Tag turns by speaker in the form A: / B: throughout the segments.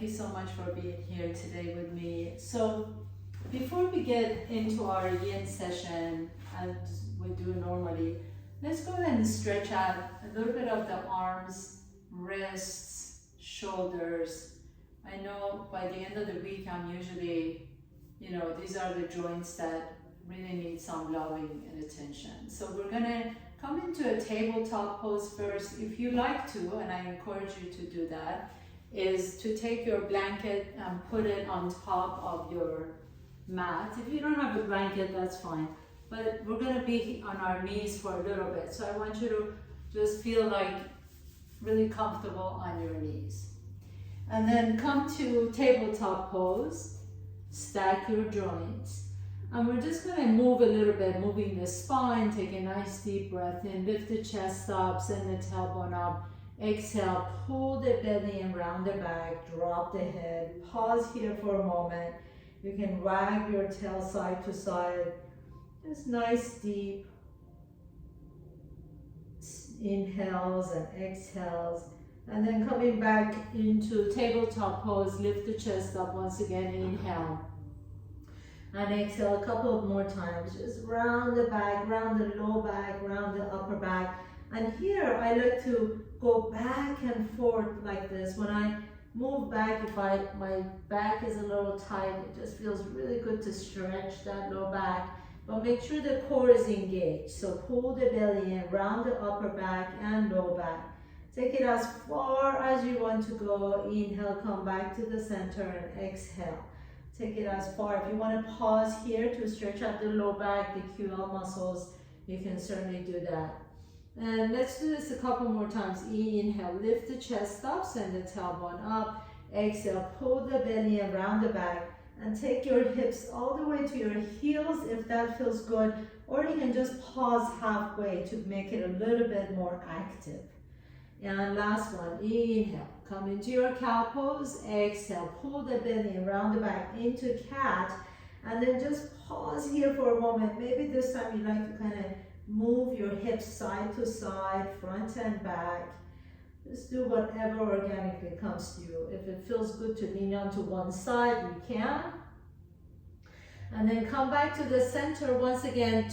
A: Thank you so much for being here today with me. So before we get into our yin session, as we do normally, let's go ahead and stretch out a little bit of the arms, wrists, shoulders. I know by the end of the week, I'm usually, these are the joints that really need some loving and attention. So we're gonna come into a tabletop pose first. If you like to, and I encourage you to do that, is to take your blanket and put it on top of your mat. If you don't have a blanket, that's fine. But we're gonna be on our knees for a little bit. So I want you to just feel like really comfortable on your knees. And then come to tabletop pose, stack your joints. And we're just gonna move a little bit, moving the spine, take a nice deep breath in, lift the chest up, send the tailbone up, exhale, pull the belly and round the back, drop the head, pause here for a moment. You can wag your tail side to side, just nice deep inhales and exhales. And then coming back into tabletop pose, lift the chest up once again, inhale. And exhale a couple of more times. Just round the back, round the low back, round the upper back. And here I like to go back and forth like this. When I move back, if my back is a little tight, it just feels really good to stretch that low back. But make sure the core is engaged. So pull the belly in, round the upper back and low back. Take it as far as you want to go. Inhale, come back to the center and exhale. Take it as far. If you want to pause here to stretch out the low back, the QL muscles, you can certainly do that. And let's do this a couple more times. Inhale, lift the chest up, send the tailbone up. Exhale, pull the belly and round the back. And take your hips all the way to your heels if that feels good. Or you can just pause halfway to make it a little bit more active. And last one, inhale, come into your cow pose, exhale, pull the belly around the back into cat, and then just pause here for a moment. Maybe this time you'd like to kind of move your hips side to side, front and back. Just do whatever organically comes to you. If it feels good to lean onto one side, you can. And then come back to the center once again.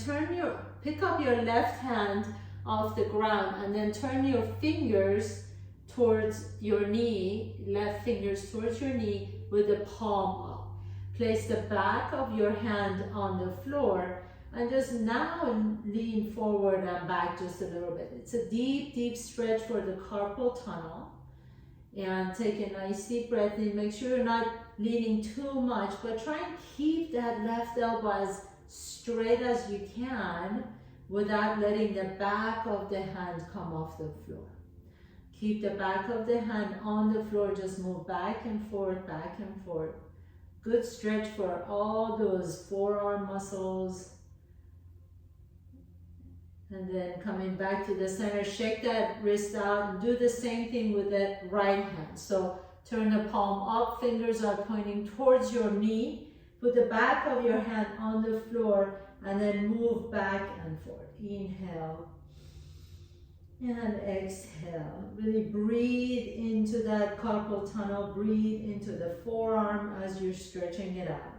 A: Pick up your left hand off the ground and then turn your fingers towards your knee, left fingers towards your knee with the palm up. Place the back of your hand on the floor and just now lean forward and back just a little bit. It's a deep, deep stretch for the carpal tunnel. And take a nice deep breath in. Make sure you're not leaning too much, but try and keep that left elbow as straight as you can without letting the back of the hand come off the floor. Keep the back of the hand on the floor, just move back and forth, back and forth. Good stretch for all those forearm muscles. And then coming back to the center, shake that wrist out and do the same thing with the right hand. So turn the palm up, fingers are pointing towards your knee. Put the back of your hand on the floor and then move back and forth. Inhale and exhale. Really breathe into that carpal tunnel. Breathe into the forearm as you're stretching it out.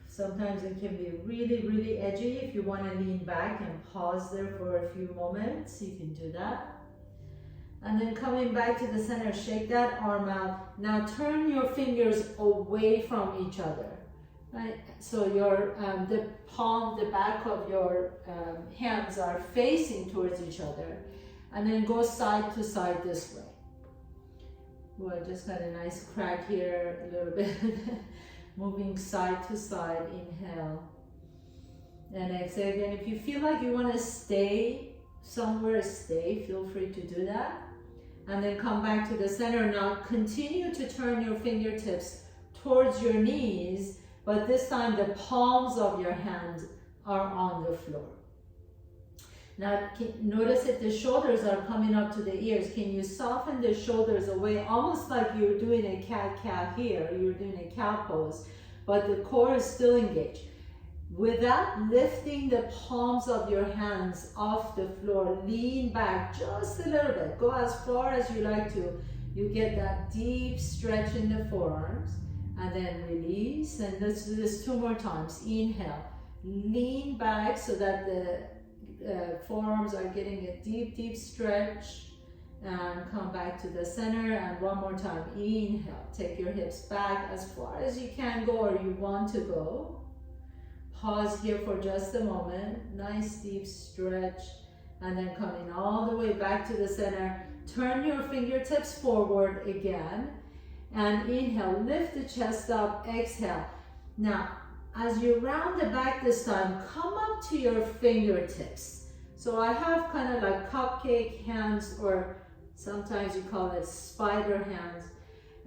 A: Sometimes it can be really, really edgy. If you want to lean back and pause there for a few moments, you can do that. And then coming back to the center, shake that arm out. Now turn your fingers away from each other. Right? So your the back of your hands are facing towards each other. And then go side to side this way. Oh, I just got a nice crack here a little bit. Moving side to side, inhale. And exhale again. If you feel like you want to stay somewhere, stay. Feel free to do that. And then come back to the center. Now continue to turn your fingertips towards your knees, but this time the palms of your hands are on the floor. Now notice if the shoulders are coming up to the ears, can you soften the shoulders away, almost like you're doing a cat-cow here, you're doing a cow pose, but the core is still engaged. Without lifting the palms of your hands off the floor, lean back just a little bit. Go as far as you like to. You get that deep stretch in the forearms, and then release. And let's do this 2 more times. Inhale, lean back so that the forearms are getting a deep, deep stretch. And come back to the center, and 1 more time. Inhale, take your hips back as far as you can go or you want to go. Pause here for just a moment. Nice deep stretch, and then coming all the way back to the center. Turn your fingertips forward again, and inhale, lift the chest up, exhale. Now, as you round the back this time, come up to your fingertips. So I have kind of like cupcake hands, or sometimes you call it spider hands.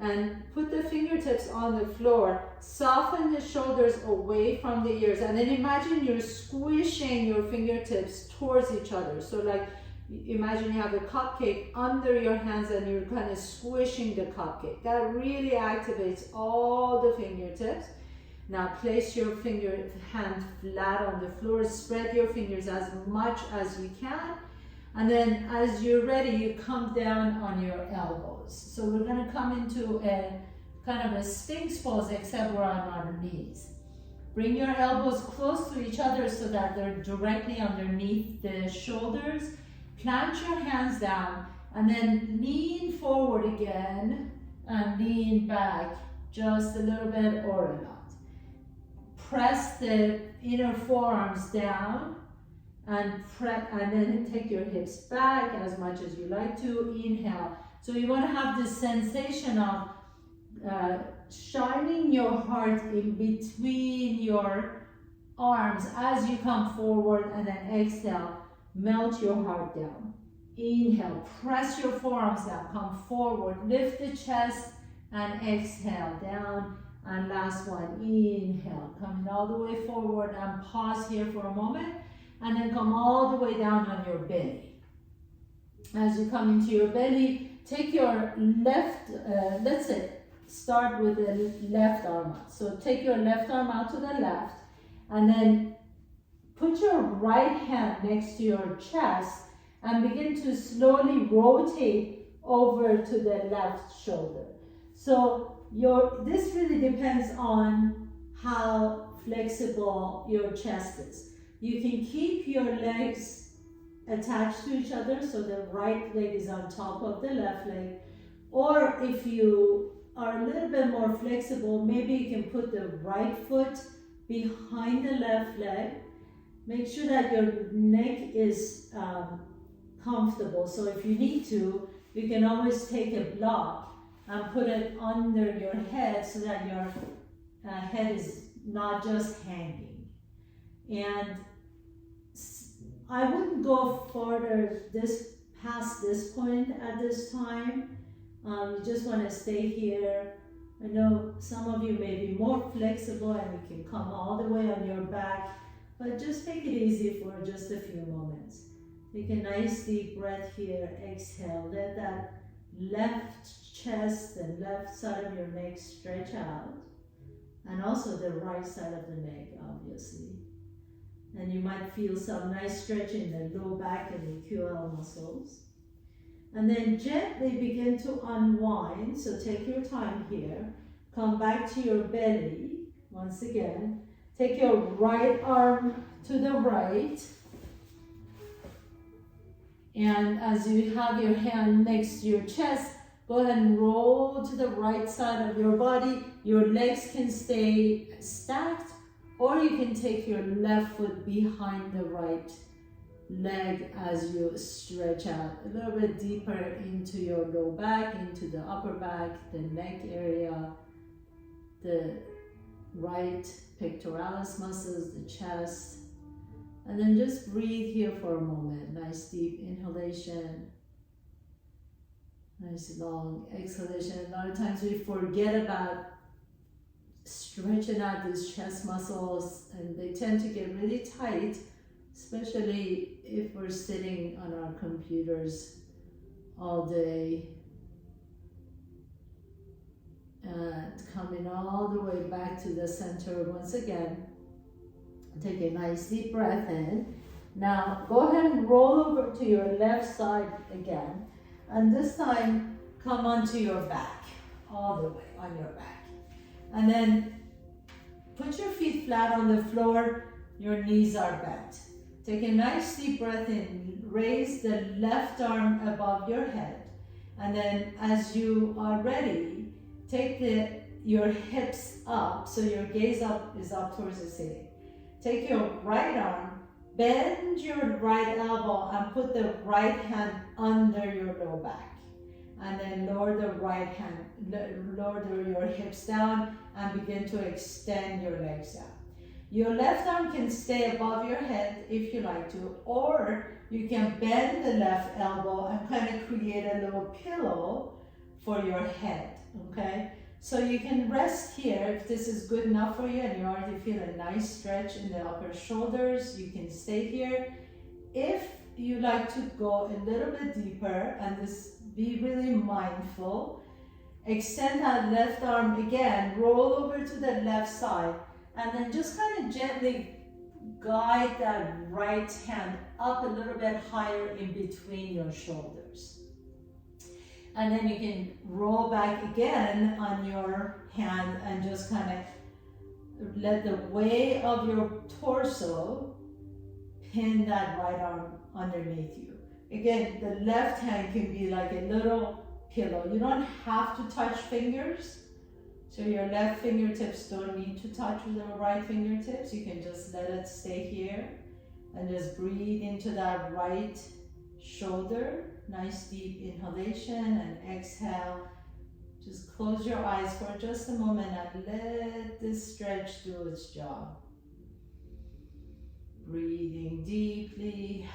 A: And put the fingertips on the floor. Soften the shoulders away from the ears. And then imagine you're squishing your fingertips towards each other. So like, imagine you have a cupcake under your hands and you're kind of squishing the cupcake. That really activates all the fingertips. Now place your hand flat on the floor. Spread your fingers as much as you can. And then as you're ready, you come down on your elbows. So we're gonna come into a kind of a Sphinx pose, except we're on our knees. Bring your elbows close to each other so that they're directly underneath the shoulders. Plant your hands down, and then lean forward again and lean back just a little bit or a lot. Press the inner forearms down, and then take your hips back as much as you like to. Inhale. So you want to have this sensation of shining your heart in between your arms as you come forward, and then exhale, melt your heart down. Inhale, press your forearms down, come forward, lift the chest, and exhale down. And last one, inhale, coming all the way forward, and pause here for a moment. And then come all the way down on your belly. As you come into your belly, take your left, let's say, start with the left arm out. So take your left arm out to the left, and then put your right hand next to your chest, and begin to slowly rotate over to the left shoulder. So this really depends on how flexible your chest is. You can keep your legs attached to each other, so the right leg is on top of the left leg. Or if you are a little bit more flexible, maybe you can put the right foot behind the left leg. Make sure that your neck is comfortable. So if you need to, you can always take a block and put it under your head so that your head is not just hanging. And I wouldn't go further past this point at this time. You just want to stay here. I know some of you may be more flexible and you can come all the way on your back, but just take it easy for just a few moments. Take a nice deep breath here. Exhale. Let that left chest and left side of your neck stretch out, and also the right side of the neck, obviously. And you might feel some nice stretch in the low back and the QL muscles. And then gently begin to unwind. So take your time here. Come back to your belly. Once again, take your right arm to the right. And as you have your hand next to your chest, go ahead and roll to the right side of your body. Your legs can stay stacked, or you can take your left foot behind the right leg as you stretch out a little bit deeper into your low back, into the upper back, the neck area, the right pectoralis muscles, the chest. And then just breathe here for a moment. Nice deep inhalation. Nice long exhalation. A lot of times we forget about stretching out these chest muscles, and they tend to get really tight, especially if we're sitting on our computers all day. And coming all the way back to the center once again. Take a nice deep breath in. Now go ahead and roll over to your left side again. And this time, come onto your back, all the way on your back. And then put your feet flat on the floor, your knees are bent. Take a nice deep breath in, raise the left arm above your head. And then as you are ready, take your hips up, so your gaze is up towards the ceiling. Take your right arm, bend your right elbow and put the right hand under your low back. And then lower the right hand, lower your hips down and begin to extend your legs out. Your left arm can stay above your head if you like to, or you can bend the left elbow and kind of create a little pillow for your head, okay? So you can rest here if this is good enough for you and you already feel a nice stretch in the upper shoulders, you can stay here. If you like to go a little bit deeper and this, be really mindful, extend that left arm again, roll over to the left side, and then just kind of gently guide that right hand up a little bit higher in between your shoulders. And then you can roll back again on your hand and just kind of let the weight of your torso pin that right arm underneath you. Again, the left hand can be like a little pillow. You don't have to touch fingers. So your left fingertips don't need to touch with the right fingertips. You can just let it stay here and just breathe into that right shoulder. Nice deep inhalation and exhale. Just close your eyes for just a moment and let this stretch do its job. Breathing deeply.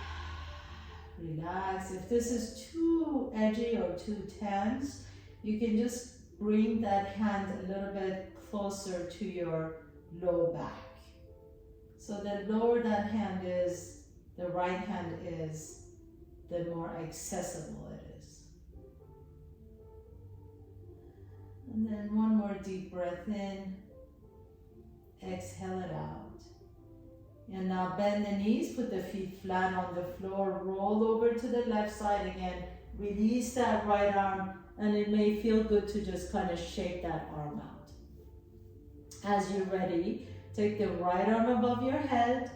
A: Relax. If this is too edgy or too tense, you can just bring that hand a little bit closer to your low back. So the lower that hand is, the right hand is, the more accessible it is. And then one more deep breath in, exhale it out. And now bend the knees, put the feet flat on the floor, roll over to the left side again, release that right arm, and it may feel good to just kind of shake that arm out. As you're ready, take the right arm above your head,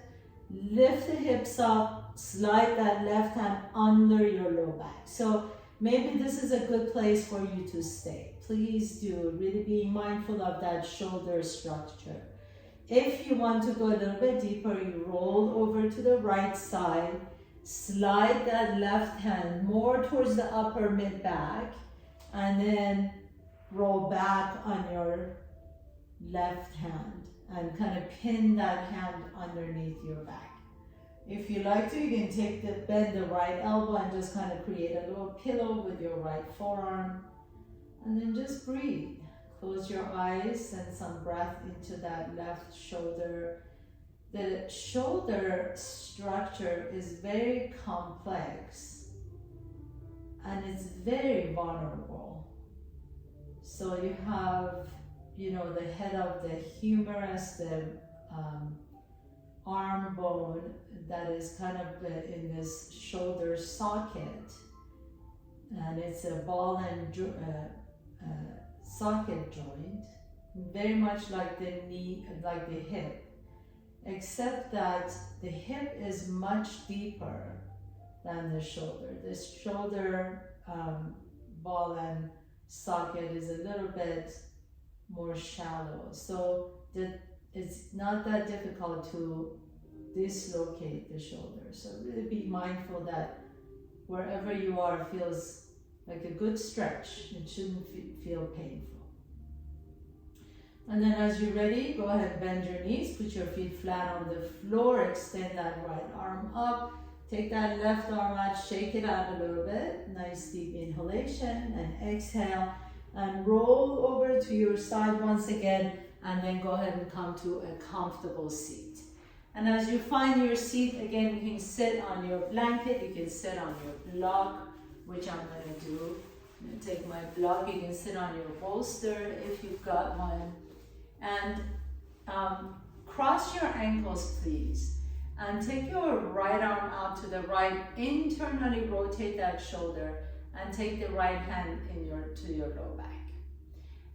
A: lift the hips up, slide that left hand under your low back. So maybe this is a good place for you to stay. Please do, really be mindful of that shoulder structure. If you want to go a little bit deeper, you roll over to the right side, slide that left hand more towards the upper mid back, and then roll back on your left hand and kind of pin that hand underneath your back. If you like to, you can bend the right elbow and just kind of create a little pillow with your right forearm, and then just breathe. Close your eyes, send some breath into that left shoulder. The shoulder structure is very complex and it's very vulnerable. So you have, the head of the humerus, the arm bone that is kind of in this shoulder socket, and it's a ball and socket joint, very much like the knee, like the hip, except that the hip is much deeper than the shoulder. The shoulder ball and socket is a little bit more shallow, so it's not that difficult to dislocate the shoulder. So really be mindful that wherever you are feels like a good stretch. It shouldn't feel painful. And then as you're ready, go ahead and bend your knees, put your feet flat on the floor, extend that right arm up, take that left arm out, shake it out a little bit, nice deep inhalation, and exhale, and roll over to your side once again, and then go ahead and come to a comfortable seat. And as you find your seat, again, you can sit on your blanket, you can sit on your block, which I'm going to do. I'm going to take my block, you can sit on your bolster if you've got one. And cross your ankles, please. And take your right arm out to the right, internally rotate that shoulder, and take the right hand to your low back.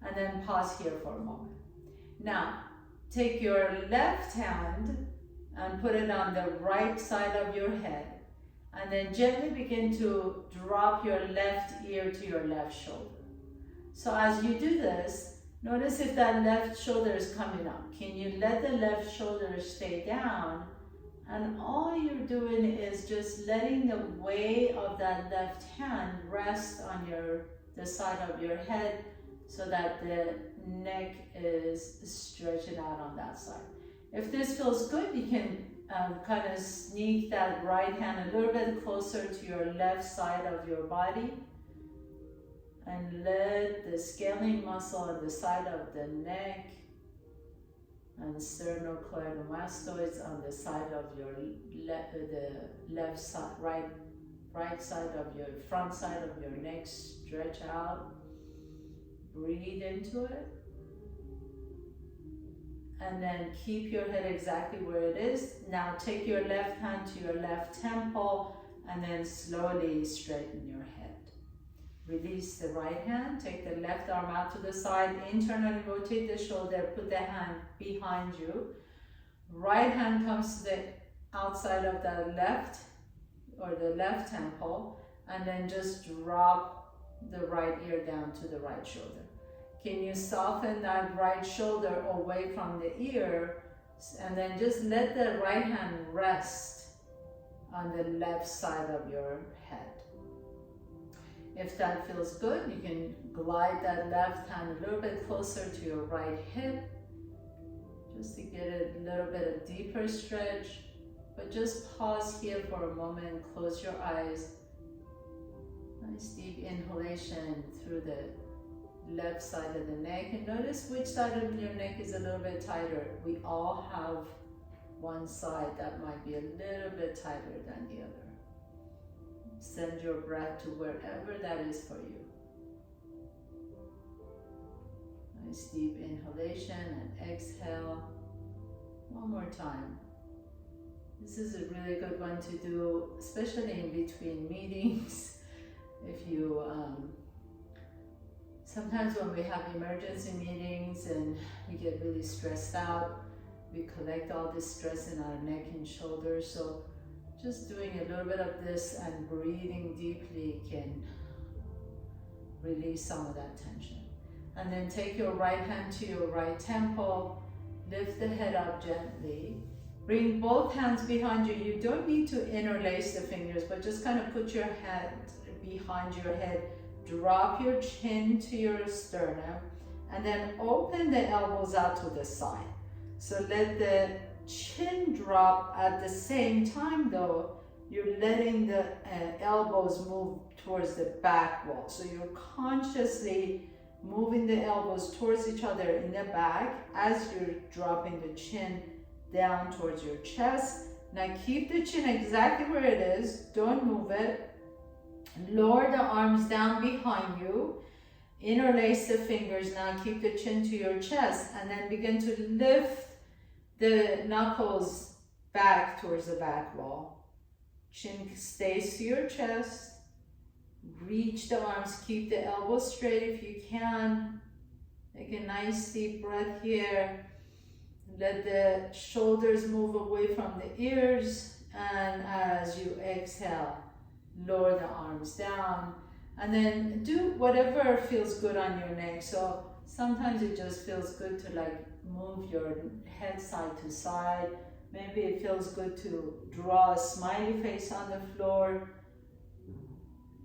A: And then pause here for a moment. Now, take your left hand and put it on the right side of your head. And then gently begin to drop your left ear to your left shoulder. So as you do this, notice if that left shoulder is coming up. Can you let the left shoulder stay down? And all you're doing is just letting the weight of that left hand rest on the side of your head so that the neck is stretching out on that side. If this feels good, you can kind of sneak that right hand a little bit closer to your left side of your body and let the scaling muscle on the side of the neck and sternocleidomastoids on the side of your left side, right side of your front side of your neck stretch out. Breathe into it. And then keep your head exactly where it is. Now take your left hand to your left temple and then slowly straighten your head. Release the right hand, take the left arm out to the side, internally rotate the shoulder, put the hand behind you. Right hand comes to the outside of the left or the left temple, and then just drop the right ear down to the right shoulder. Can you soften that right shoulder away from the ear, and then just let the right hand rest on the left side of your head. If that feels good, you can glide that left hand a little bit closer to your right hip, just to get a little bit of deeper stretch. But just pause here for a moment, close your eyes. Nice deep inhalation through the left side of the neck, and notice which side of your neck is a little bit tighter. We all have one side that might be a little bit tighter than the other. Send your breath to wherever that is for you. Nice deep inhalation and exhale. One more time. This is a really good one to do, especially in between meetings. If you, sometimes when we have emergency meetings and we get really stressed out, we collect all this stress in our neck and shoulders. So just doing a little bit of this and breathing deeply can release some of that tension. And then take your right hand to your right temple, lift the head up gently. Bring both hands behind you. You don't need to interlace the fingers, but just kind of put your hand behind your head. Drop your chin to your sternum, and then open the elbows out to the side. So let the chin drop at the same time though. You're letting the elbows move towards the back wall. So you're consciously moving the elbows towards each other in the back as you're dropping the chin down towards your chest. Now keep the chin exactly where it is. Don't move it. Lower the arms down behind you. Interlace the fingers. Now keep the chin to your chest, and then begin to lift the knuckles back towards the back wall. Chin stays to your chest. Reach the arms. Keep the elbows straight if you can. Take a nice deep breath here. Let the shoulders move away from the ears, and as you exhale, lower the arms down, and then do whatever feels good on your neck. So sometimes it just feels good to like move your head side to side. Maybe it feels good to draw a smiley face on the floor.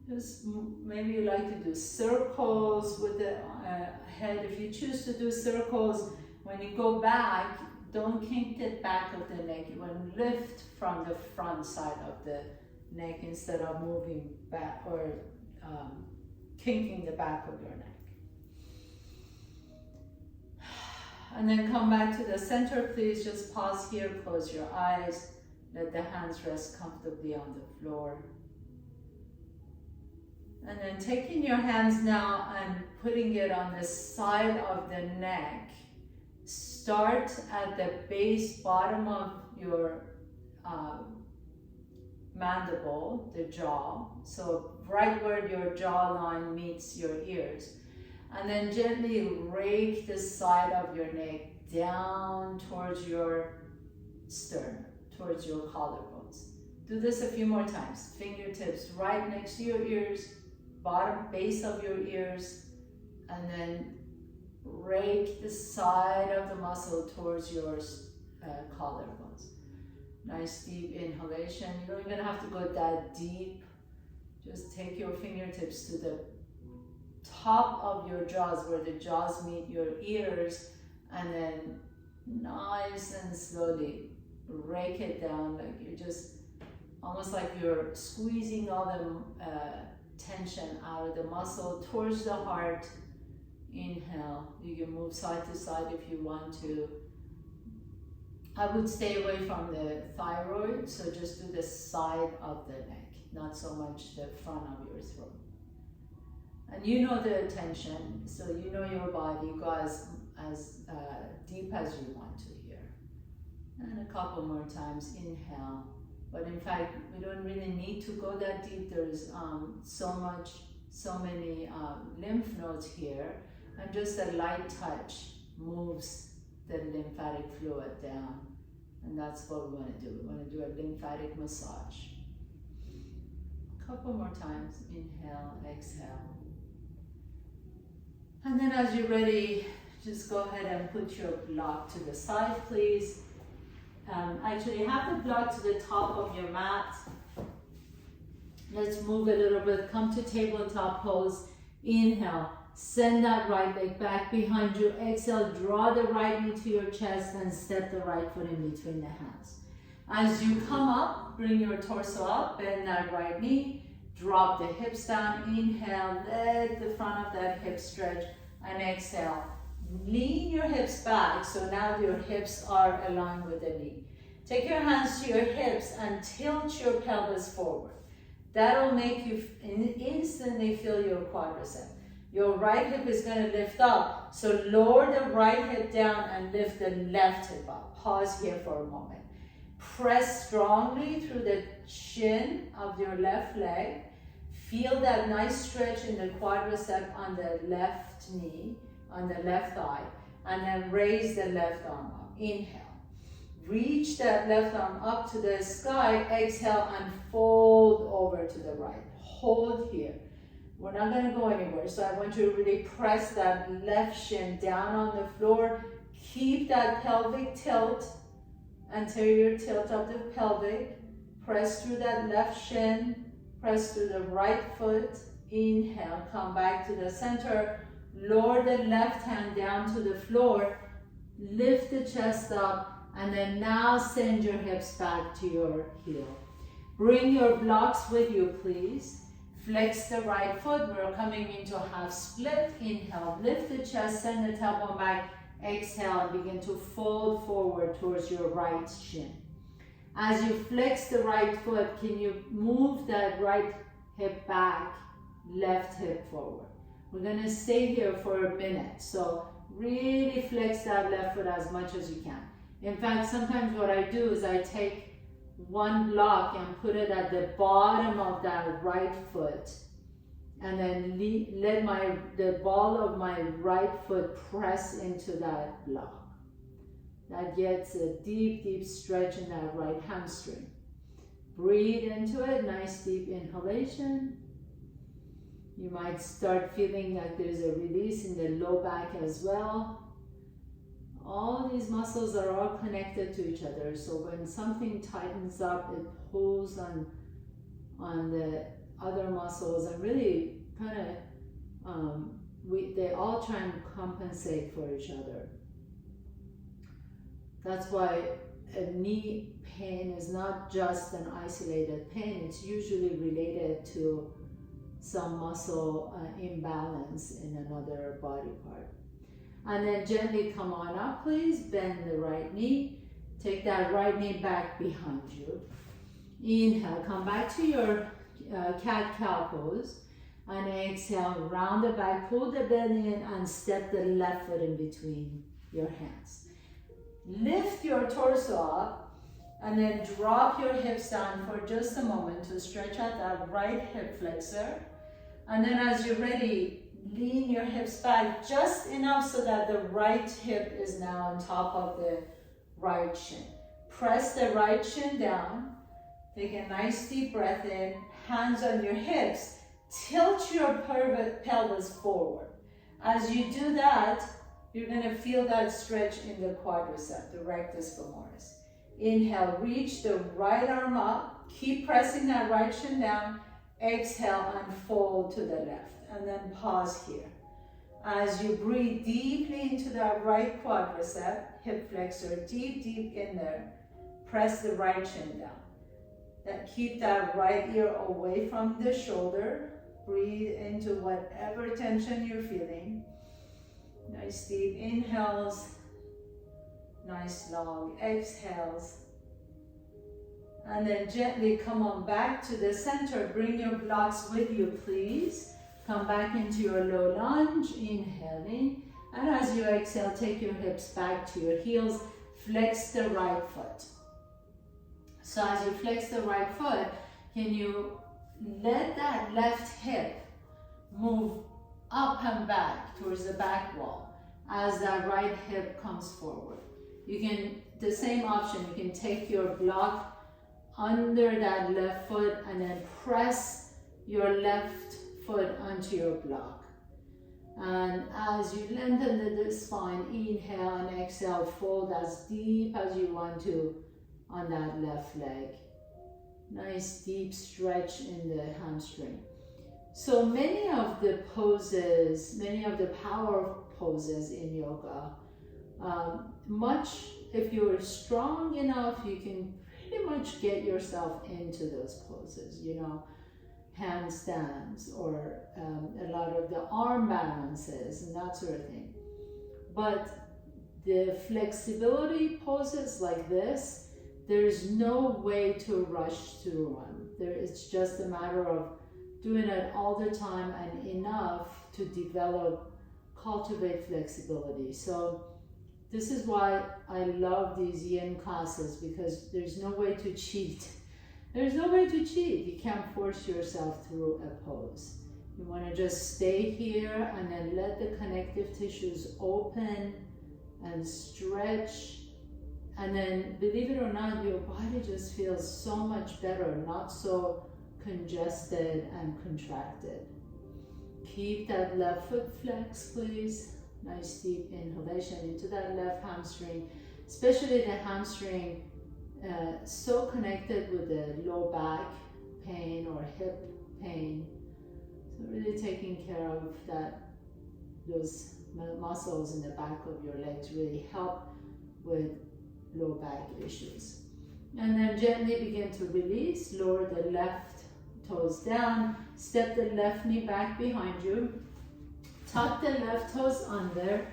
A: Just maybe you like to do circles with the head. If you choose to do circles, when you go back, don't kink the back of the neck. You want to lift from the front side of the neck instead of moving back or kinking the back of your neck. And then come back to the center, please. Just pause here, close your eyes. Let the hands rest comfortably on the floor. And then taking your hands now and putting it on the side of the neck. Start at the base, bottom of your mandible, the jaw, so right where your jawline meets your ears. And then gently rake the side of your neck down towards your sternum, towards your collarbones. Do this a few more times. Fingertips right next to your ears, bottom base of your ears, and then rake the side of the muscle towards your collarbones. Nice deep inhalation. You don't even have to go that deep. Just take your fingertips to the top of your jaws, where the jaws meet your ears, and then nice and slowly rake it down, like you're just almost like you're squeezing all the tension out of the muscle towards the heart. Inhale. You can move side to side if you want to. I would stay away from the thyroid, so just do the side of the neck, not so much the front of your throat. And you know the tension, so you know your body. Go as deep as you want to here. And a couple more times, inhale. But in fact, we don't really need to go that deep. There's so many lymph nodes here, and just a light touch moves the lymphatic fluid down. And that's what we want to do. We want to do a lymphatic massage. A couple more times, inhale, exhale. And then as you're ready, just go ahead and put your block to the side, please. Actually, have the block to the top of your mat. Let's move a little bit. Come to tabletop pose. Inhale. Send that right leg back behind you. Exhale. Draw the right knee to your chest and step the right foot in between the hands. As you come up, bring your torso up. Bend that right knee. Drop the hips down. Inhale. Let the front of that hip stretch. And exhale. Lean your hips back, so now your hips are aligned with the knee. Take your hands to your hips and tilt your pelvis forward. That'll make you instantly feel your quadricep. Your right hip is going to lift up, so lower the right hip down and lift the left hip up. Pause here for a moment. Press strongly through the shin of your left leg. Feel that nice stretch in the quadricep on the left knee, on the left thigh, and then raise the left arm up. Inhale. Reach that left arm up to the sky. Exhale and fold over to the right. Hold here. We're not going to go anywhere, so I want you to really press that left shin down on the floor. Keep that pelvic tilt, anterior tilt of the pelvic. Press through that left shin. Press through the right foot. Inhale. Come back to the center. Lower the left hand down to the floor. Lift the chest up, and then now send your hips back to your heel. Bring your blocks with you, please. Flex the right foot. We're coming into a half split. Inhale, lift the chest, send the tailbone back. Exhale, and begin to fold forward towards your right shin. As you flex the right foot, can you move that right hip back, left hip forward? We're going to stay here for a minute, so really flex that left foot as much as you can. In fact, sometimes what I do is I take one block and put it at the bottom of that right foot, and then let the ball of my right foot press into that block. That gets a deep, deep stretch in that right hamstring. Breathe into it, nice deep inhalation. You might start feeling that there's a release in the low back as well. All these muscles are all connected to each other, so when something tightens up, it pulls on the other muscles, and really kind of they all try and compensate for each other. That's why a knee pain is not just an isolated pain. It's usually related to some muscle imbalance in another body part. And then gently come on up, please. Bend the right knee. Take that right knee back behind you. Inhale, come back to your cat-cow pose. And exhale, round the back, pull the belly in, and step the left foot in between your hands. Lift your torso up And then drop your hips down for just a moment to stretch out that right hip flexor. And then as you're ready, lean your hips back just enough so that the right hip is now on top of the right shin. Press the right shin down. Take a nice deep breath in. Hands on your hips. Tilt your pelvis forward. As you do that, you're going to feel that stretch in the quadricep, the rectus femoris. Inhale, reach the right arm up. Keep pressing that right shin down. Exhale and fold to the left. And then pause here. As you breathe deeply into that right quadricep, hip flexor, deep in there. Press the right shin down. Keep that right ear away from the shoulder. Breathe into whatever tension you're feeling. Nice deep inhales. Nice long exhales. And then gently come on back to the center. Bring your blocks with you, please. Come back into your low lunge, inhaling. And as you exhale, take your hips back to your heels. Flex the right foot. So as you flex the right foot, can you let that left hip move up and back towards the back wall as that right hip comes forward? You can, the same option, you can take your block under that left foot and then press your left foot onto your block. And as you lengthen the spine, inhale and exhale, fold as deep as you want to on that left leg. Nice deep stretch in the hamstring. So many of the poses, many of the power poses in yoga, if you're strong enough, you can pretty much get yourself into those poses, you know, handstands or a lot of the arm balances and that sort of thing. But the flexibility poses like this, there's no way to rush through them. It's just a matter of doing it all the time and enough to cultivate flexibility. So this is why I love these yin classes, because there's no way to cheat. There's no way to cheat. You can't force yourself through a pose. You want to just stay here and then let the connective tissues open and stretch. And then, believe it or not, your body just feels so much better, not so congested and contracted. Keep that left foot flexed, please. Nice deep inhalation into that left hamstring, especially the hamstring, so connected with the low back pain or hip pain. So really taking care of those muscles in the back of your legs really help with low back issues. And then gently begin to release, lower the left toes down, step the left knee back behind you, tuck the left toes under,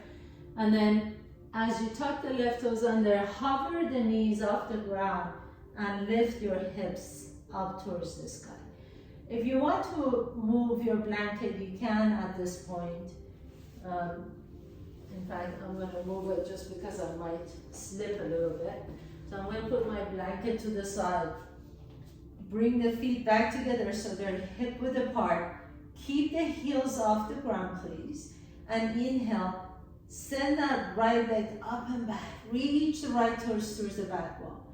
A: and then as you tuck the left toes under, hover the knees off the ground and lift your hips up towards the sky. If you want to move your blanket, you can at this point. In fact, I'm going to move it just because I might slip a little bit. So I'm going to put my blanket to the side. Bring the feet back together so they're hip width apart. Keep the heels off the ground, please. And inhale. Send that right leg up and back. Reach the right toes towards the back wall.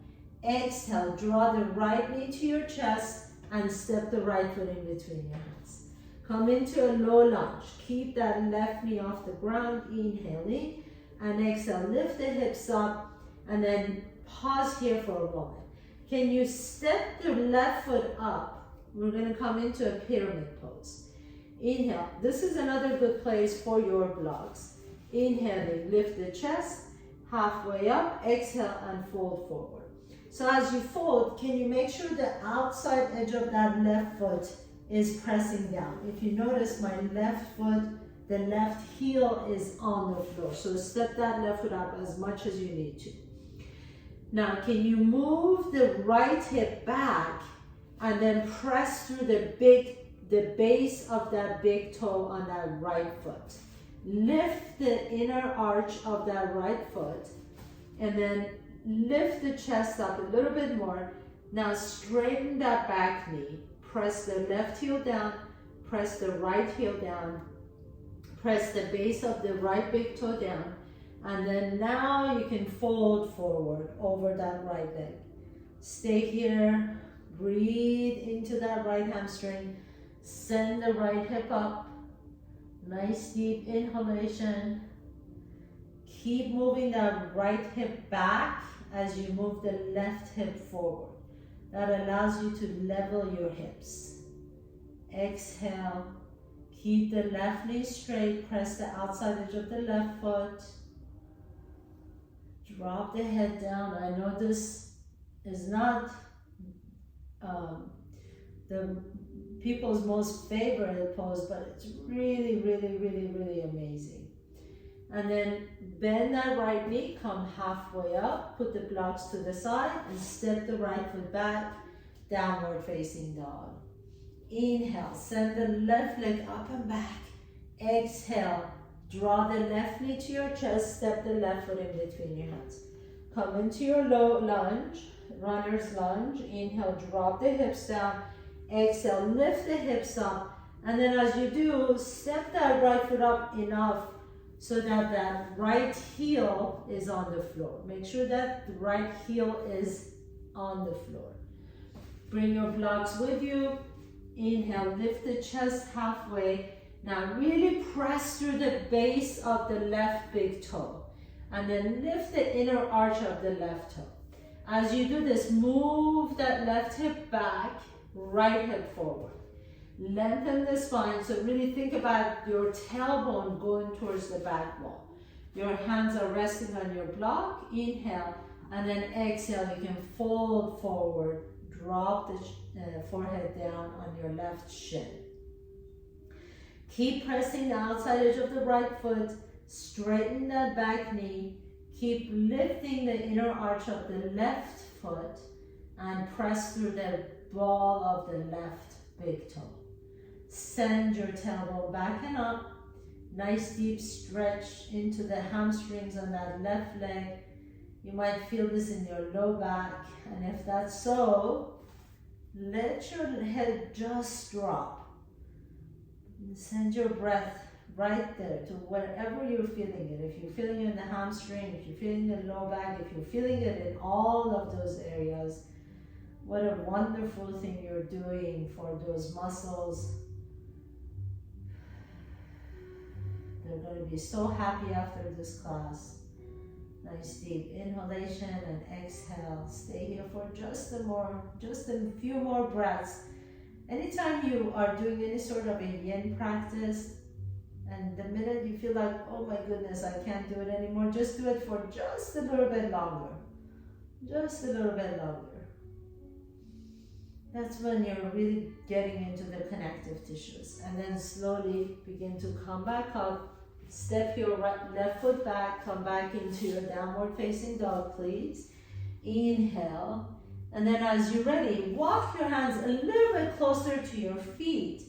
A: Exhale. Draw the right knee to your chest and step the right foot in between your hands. Come into a low lunge. Keep that left knee off the ground, inhaling. And exhale, lift the hips up and then pause here for a moment. Can you step the left foot up? We're going to come into a pyramid pose. Inhale. This is another good place for your blocks. Inhaling, lift the chest, halfway up, exhale and fold forward. So as you fold, can you make sure the outside edge of that left foot is pressing down? If you notice, my left foot, the left heel is on the floor. So step that left foot up as much as you need to. Now, can you move the right hip back and then press through the base of that big toe on that right foot? Lift the inner arch of that right foot and then lift the chest up a little bit more. Now straighten that back knee. Press the left heel down, press the right heel down, press the base of the right big toe down, and then now you can fold forward over that right leg. Stay here, breathe into that right hamstring, send the right hip up, nice deep inhalation. Keep moving that right hip back as you move the left hip forward. That allows you to level your hips. Exhale, keep the left knee straight, press the outside edge of the left foot. Drop the head down. I know this is not the people's most favorite pose, but it's really, really, really, really amazing. And then bend that right knee, come halfway up, put the blocks to the side, and step the right foot back, downward facing dog. Inhale, send the left leg up and back. Exhale, draw the left knee to your chest, step the left foot in between your hands. Come into your low lunge, runner's lunge. Inhale, drop the hips down. Exhale, lift the hips up. And then as you do, step that right foot up enough so that that right heel is on the floor. Make sure that the right heel is on the floor. Bring your blocks with you. Inhale, lift the chest halfway. Now really press through the base of the left big toe. And then lift the inner arch of the left toe. As you do this, move that left hip back, right hip forward. Lengthen the spine, so really think about your tailbone going towards the back wall. Your hands are resting on your block. Inhale, and then exhale, you can fold forward. Drop the forehead down on your left shin. Keep pressing the outside edge of the right foot. Straighten that back knee. Keep lifting the inner arch of the left foot and press through the ball of the left big toe. Send your tailbone back and up. Nice deep stretch into the hamstrings on that left leg. You might feel this in your low back, and if that's so, let your head just drop. And send your breath right there to wherever you're feeling it. If you're feeling it in the hamstring, if you're feeling it in the low back, if you're feeling it in all of those areas, what a wonderful thing you're doing for those muscles. They're going to be so happy after this class. Nice deep inhalation and exhale. Stay here for just a few more breaths. Anytime you are doing any sort of a yin practice, and the minute you feel like, oh my goodness, I can't do it anymore, just do it for just a little bit longer. Just a little bit longer. That's when you're really getting into the connective tissues. And then slowly begin to come back up. Step your left foot back, come back into your downward facing dog, please. Inhale. And then as you're ready, walk your hands a little bit closer to your feet.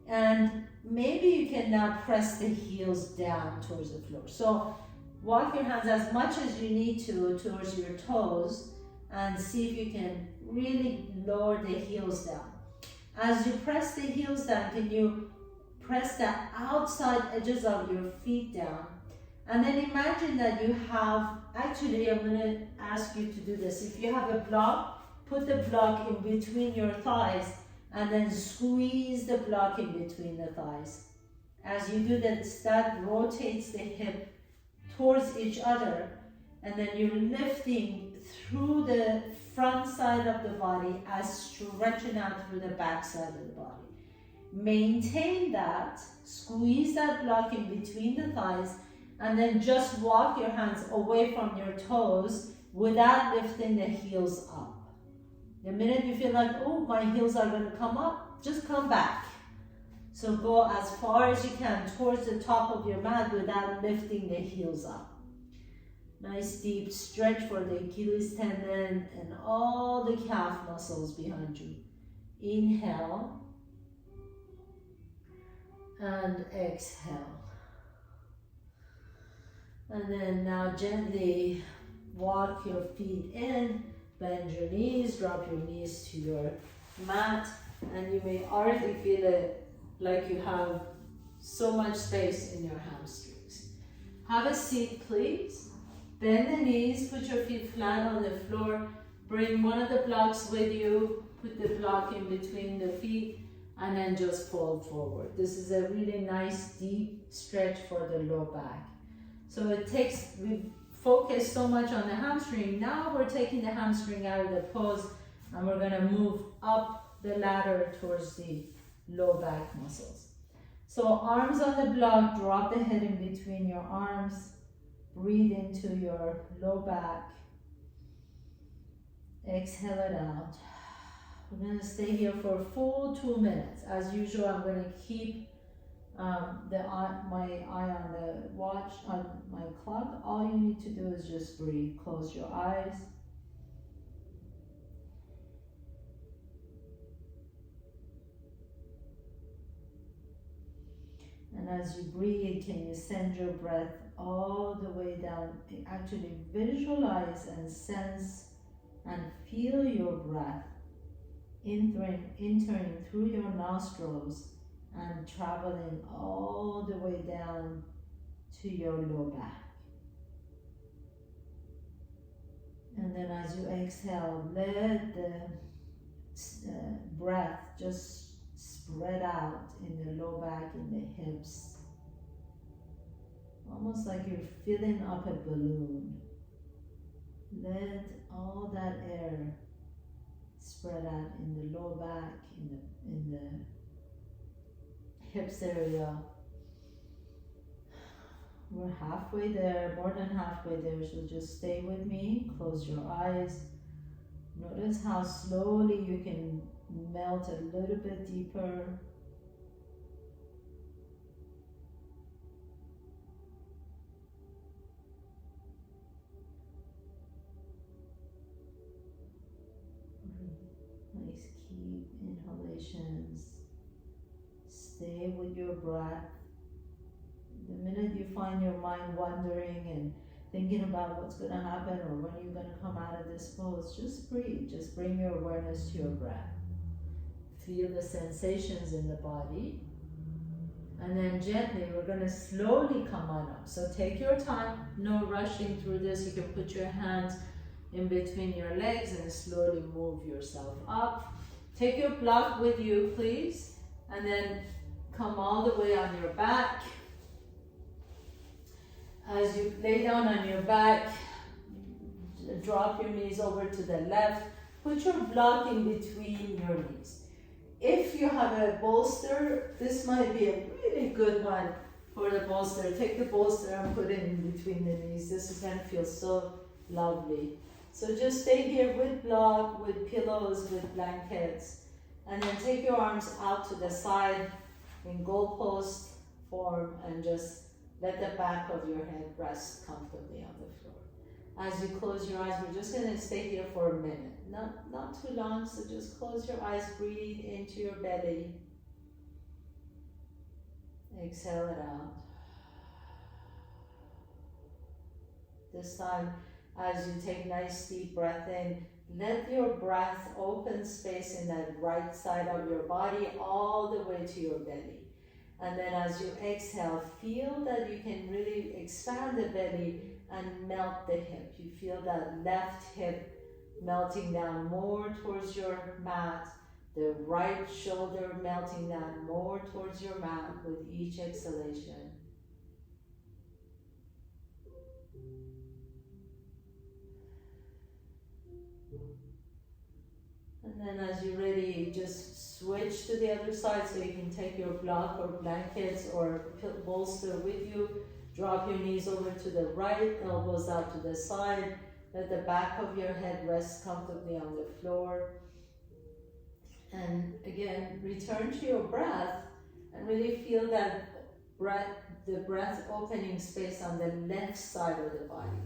A: And maybe you can now press the heels down towards the floor. So walk your hands as much as you need to towards your toes and see if you can really lower the heels down. As you press the heels down, can you press the outside edges of your feet down? And then imagine that you have, actually I'm going to ask you to do this. If you have a block, put the block in between your thighs and then squeeze the block in between the thighs. As you do this, that rotates the hip towards each other, and then you're lifting through the front side of the body as stretching out through the back side of the body. Maintain that, squeeze that block in between the thighs, and then just walk your hands away from your toes without lifting the heels up. The minute you feel like, oh, my heels are going to come up, just come back. So go as far as you can towards the top of your mat without lifting the heels up. Nice deep stretch for the Achilles tendon and all the calf muscles behind you. Inhale and exhale. And then now gently walk your feet in, bend your knees, drop your knees to your mat, and you may already feel it like you have so much space in your hamstrings. Have a seat, please. Bend the knees, put your feet flat on the floor. Bring one of the blocks with you, put the block in between the feet, and then just fold forward. This is a really nice deep stretch for the low back. So we focus so much on the hamstring. Now we're taking the hamstring out of the pose, and we're gonna move up the ladder towards the low back muscles. So arms on the block, drop the head in between your arms, breathe into your low back. Exhale it out. We're going to stay here for a full 2 minutes. As usual, I'm going to keep my eye on the watch, on my clock. All you need to do is just breathe. Close your eyes. And as you breathe, can you send your breath all the way down? Actually visualize and sense and feel your breath entering through your nostrils and traveling all the way down to your low back. And then as you exhale, let the breath just spread out in the low back, in the hips. Almost like you're filling up a balloon. Let all that air spread out in the low back, in the hips area. We're halfway there, more than halfway there, so just stay with me. Close your eyes. Notice how slowly you can melt a little bit deeper. Nice, keep inhalations. Stay with your breath. The minute you find your mind wandering and thinking about what's going to happen or when you're going to come out of this pose, just breathe. Just bring your awareness to your breath. Feel the sensations in the body. And then gently, we're going to slowly come on up. So take your time, no rushing through this. You can put your hands in between your legs and slowly move yourself up. Take your block with you, please. And then come all the way on your back. As you lay down on your back, drop your knees over to the left. Put your block in between your knees. If you have a bolster, this might be a really good one for the bolster. Take the bolster and put it in between the knees. This is going to feel so lovely. So just stay here with block, with pillows, with blankets. And then take your arms out to the side in goalpost form and just let the back of your head rest comfortably on the floor. As you close your eyes, we're just going to stay here for a minute. Not too long, so just close your eyes, breathe into your belly. Exhale it out. This time, as you take nice deep breath in, let your breath open space in that right side of your body all the way to your belly. And then as you exhale, feel that you can really expand the belly and melt the hip. You feel that left hip melting down more towards your mat, the right shoulder melting down more towards your mat with each exhalation. And then as you're ready, just switch to the other side so you can take your block or blankets or bolster with you. Drop your knees over to the right, elbows out to the side. Let the back of your head rest comfortably on the floor. And again, return to your breath and really feel that the breath opening space on the left side of the body.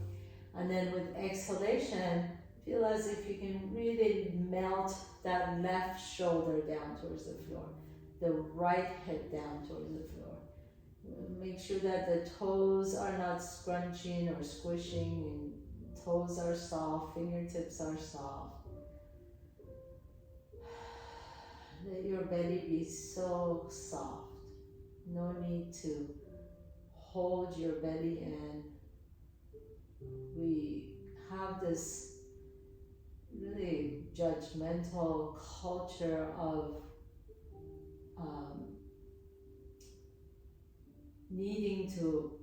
A: And then with exhalation, feel as if you can really melt that left shoulder down towards the floor, the right head down towards the floor. Make sure that the toes are not scrunching or squishing and toes are soft, fingertips are soft. Let your belly be so soft. No need to hold your belly in. We have this really judgmental culture of needing to,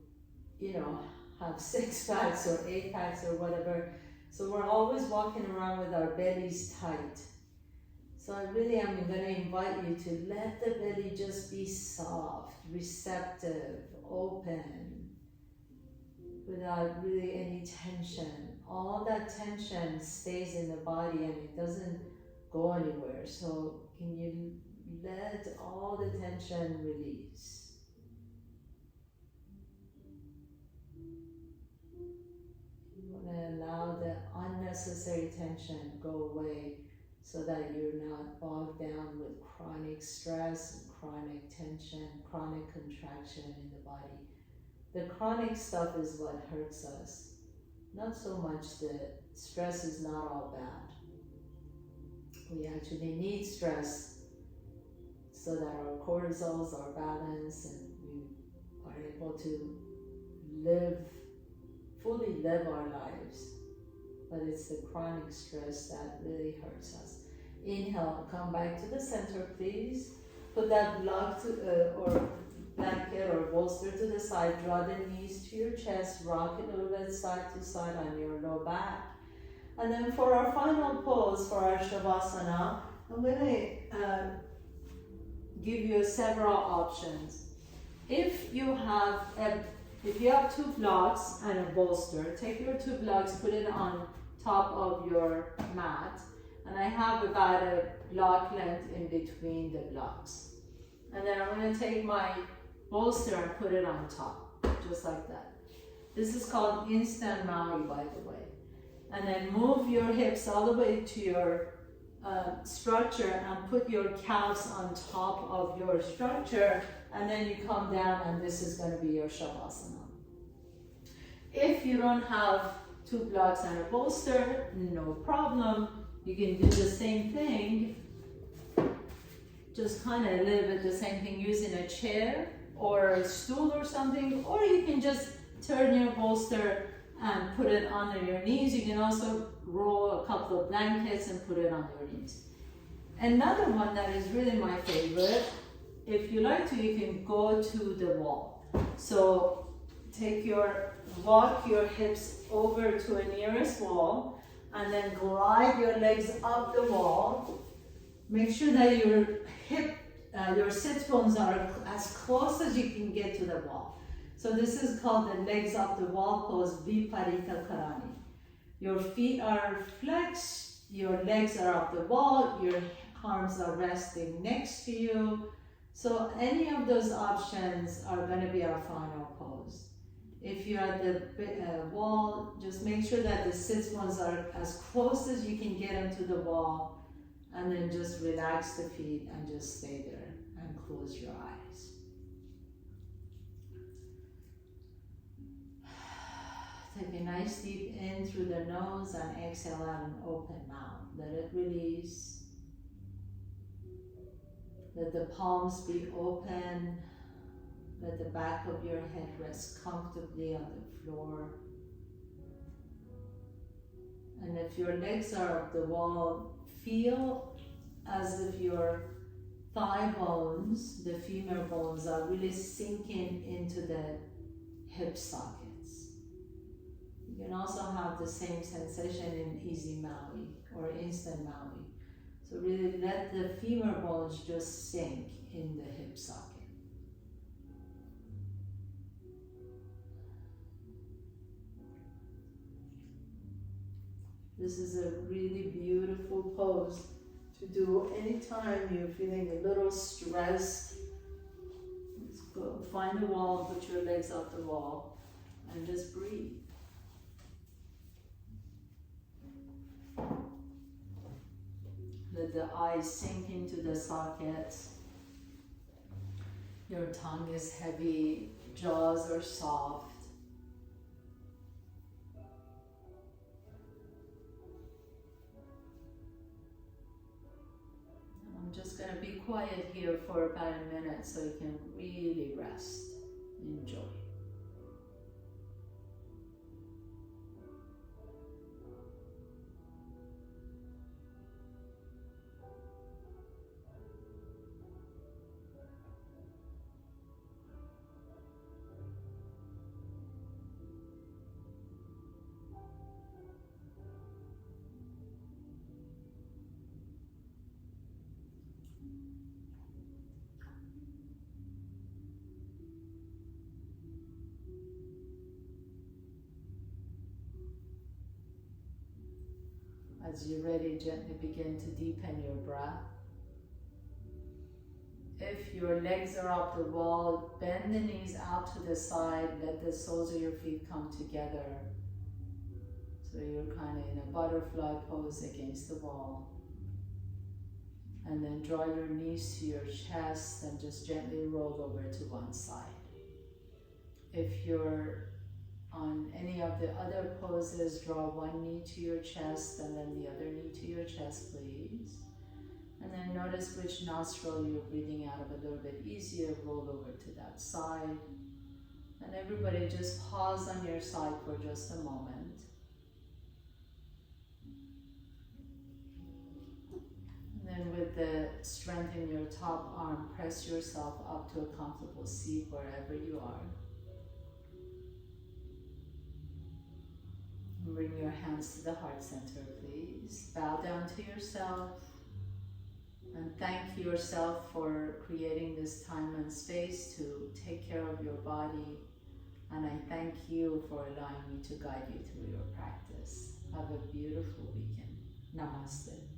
A: have 6 packs or 8 packs or whatever. So we're always walking around with our bellies tight. So I really am going to invite you to let the belly just be soft, receptive, open, without really any tension. All that tension stays in the body and it doesn't go anywhere. So can you let all the tension release? You want to allow the unnecessary tension go away so that you're not bogged down with chronic stress, chronic tension, chronic contraction in the body. The chronic stuff is what hurts us. Not so much the stress is not all bad. We actually need stress so that our cortisols are balanced and we are able to fully live our lives. But it's the chronic stress that really hurts us. Inhale, come back to the center, please. Put that block or blanket or bolster to the side. Draw the knees to your chest. Rock it a little bit side to side on your low back. And then for our final pose for our Shavasana, I'm going to give you several options. If you have 2 blocks and a bolster, take your 2 blocks, put it on top of your mat, and I have about a block length in between the blocks. And then I'm going to take my bolster and put it on top, just like that. This is called instant Maui, by the way. And then move your hips all the way to your structure and put your calves on top of your structure, and then you come down and this is going to be your Shavasana. If you don't have 2 blocks and a bolster, no problem. You can do the same thing, just kind of a little bit the same thing using a chair or a stool or something, or you can just turn your bolster and put it under your knees. You can also roll a couple of blankets and put it on your knees. Another one that is really my favorite, if you like to, you can go to the wall. So walk your hips over to a nearest wall and then glide your legs up the wall. Make sure that your sit bones are as close as you can get to the wall. So this is called the legs up the wall pose, Viparita Karani. Your feet are flexed, your legs are up the wall, your arms are resting next to you. So any of those options are going to be our final pose. If you're at the wall, just make sure that the sit bones are as close as you can get them to the wall, and then just relax the feet and just stay there and close your eyes. Take a nice deep in through the nose and exhale out an open mouth. Let it release. Let the palms be open. Let the back of your head rest comfortably on the floor. And if your legs are up the wall, feel as if your thigh bones, the femur bones, are really sinking into the hip sockets. You can also have the same sensation in Easy Maui or Instant Maui. So really let the femur bones just sink in the hip socket. This is a really beautiful pose to do anytime you're feeling a little stressed. Just go find the wall, put your legs up the wall, and just breathe. Let the eyes sink into the sockets. Your tongue is heavy, jaws are soft. just going to be quiet here for about a minute so you can really rest. Enjoy. As you're ready, gently begin to deepen your breath. If your legs are up the wall, bend the knees out to the side, let the soles of your feet come together. So you're kind of in a butterfly pose against the wall. And then draw your knees to your chest and just gently roll over to one side. If you're on any of the other poses, draw one knee to your chest and then the other knee to your chest, please. And then notice which nostril you're breathing out of a little bit easier, roll over to that side. And everybody just pause on your side for just a moment. And then with the strength in your top arm, press yourself up to a comfortable seat wherever you are. Bring your hands to the heart center, please. Bow down to yourself and thank yourself for creating this time and space to take care of your body. And I thank you for allowing me to guide you through your practice. Have a beautiful weekend. Namaste.